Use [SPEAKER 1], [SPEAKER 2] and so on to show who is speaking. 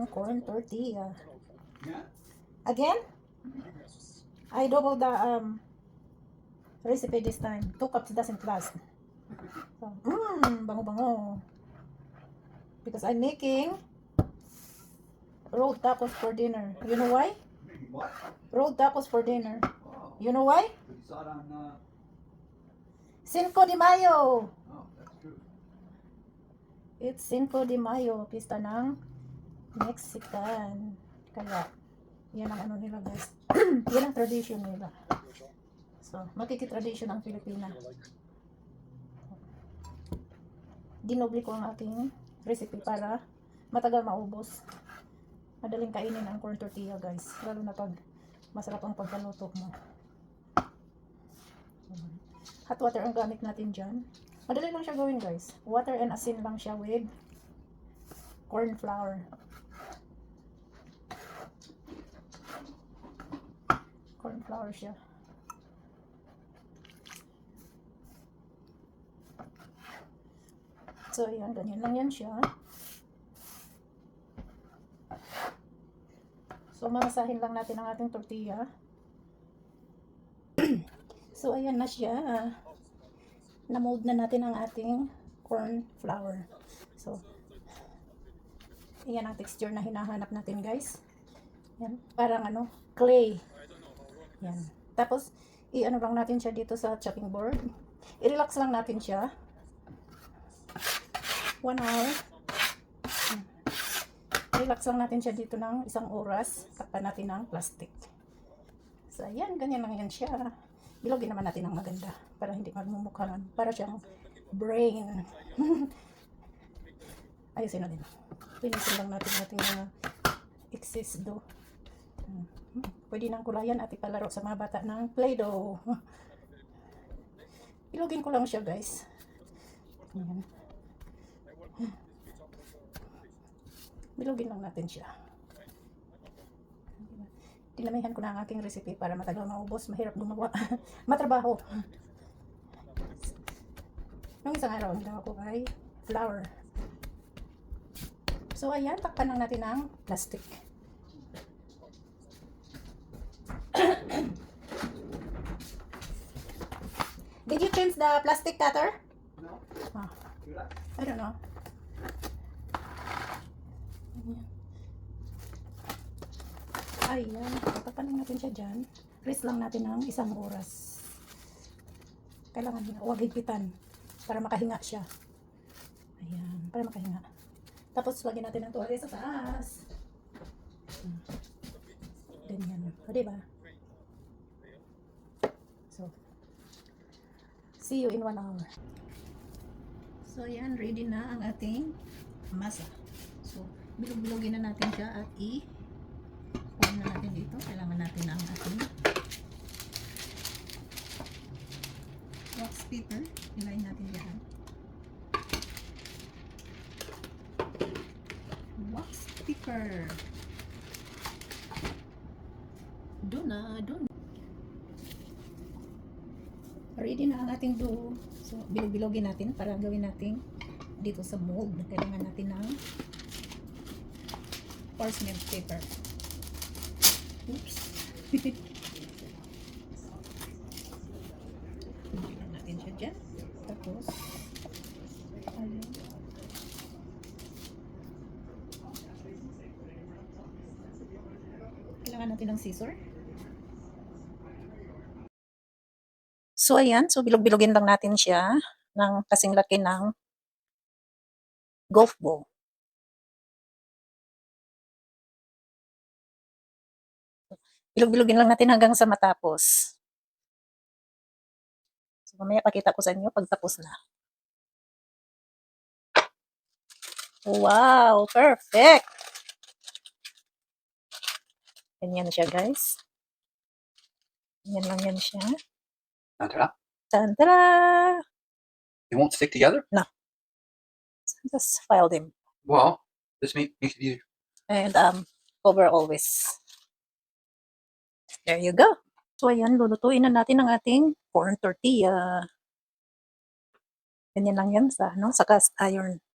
[SPEAKER 1] Corn tortilla. Again? I double the recipe this time. 2 cups doesn't last. So, bango-bango. Because I'm making rolled tacos for dinner. You know why?
[SPEAKER 2] What?
[SPEAKER 1] Rolled tacos for dinner.
[SPEAKER 2] Oh,
[SPEAKER 1] You know why?
[SPEAKER 2] you saw it on.
[SPEAKER 1] Cinco de Mayo.
[SPEAKER 2] Oh, that's true.
[SPEAKER 1] It's Cinco de Mayo. Pista ng Mexican. Kaya, yan ang ano nila guys. Yan ang tradition nila. So, makiki-tradition ang Pilipina. Dinobli ko ang aking recipe para matagal maubos. Madaling kainin ang corn tortilla guys. Lalo na pag masarap ang pagkaluto mo. Hot water ang gamit natin dyan. Madali lang siya gawin guys. Water and asin lang siya with corn flour. Corn flour siya. So, ayan. Ganyan lang yan siya. So, mamasahin lang natin ang ating tortilla. So, ayan na siya. Na-mold na natin ang ating corn flour. So, ayan ang texture na hinahanap natin guys. Yan. Parang ano, clay. Yan. Tapos, i-ano lang natin siya dito sa chopping board. I-relax lang natin siya. 1 hour. Relax lang natin siya dito ng 1 oras. Takpan natin ng plastic. So, ayan. Ganyan lang yan siya. Bilogin naman natin ng maganda. Para hindi magmumukhaan. Para siyang brain. Ayusin natin. Pinisin lang natin mga excess dough. Pwede nang kulayan at ipalaro sa mga bata ng Play-Doh. Bilogin ko lang siya guys. Ayan. Bilogin lang natin siya. Dinamihan ko na ang aking recipe para matagal maubos. Mahirap gumawa. Matrabaho. Nung isang araw, ang ginawa ko ay flour. So, ayan. Takpan lang natin ang plastic. Did you change the plastic cutter?
[SPEAKER 2] No.
[SPEAKER 1] Oh, I don't know. Ayan. Tapanin natin siya dyan. Rest lang natin ng 1 oras. Kailangan huwag higpitan para makahinga siya. Ayan. Para makahinga. Tapos lagyan natin ng tuwalya sa taas. Ganyan. O diba? So, see you in 1 hour. So, ayan. Ready na ang ating masa. So, bilog-bilogin na natin siya at i-on na natin dito. Kailangan natin ang ating wax paper. Ilayin natin dyan. Wax paper. Doon na. Ready na ang ating dough. So, bilog-bilogin natin para gawin natin dito sa mold. Kailangan natin ng parchment paper. Oops. Bilogin natin siya dyan. Tapos, ayun. Kailangan natin ng scissor. So, ayan. So, bilog-bilogin lang natin siya ng kasing laki ng golf ball. Bilog-bilogin lang natin hanggang sa matapos. So, mamaya pakita ko sa inyo pag tapos na. Wow! Perfect! Ganyan siya, guys. Ganyan lang yan siya.
[SPEAKER 2] Ta-da.
[SPEAKER 1] Tantara!
[SPEAKER 2] It won't stick together?
[SPEAKER 1] No. Just file them.
[SPEAKER 2] Well, this makes it easier.
[SPEAKER 1] And cover always. There you go. So, ayan, lulutuin na natin ang ating corn tortilla. Ganyan lang yan sa cast iron.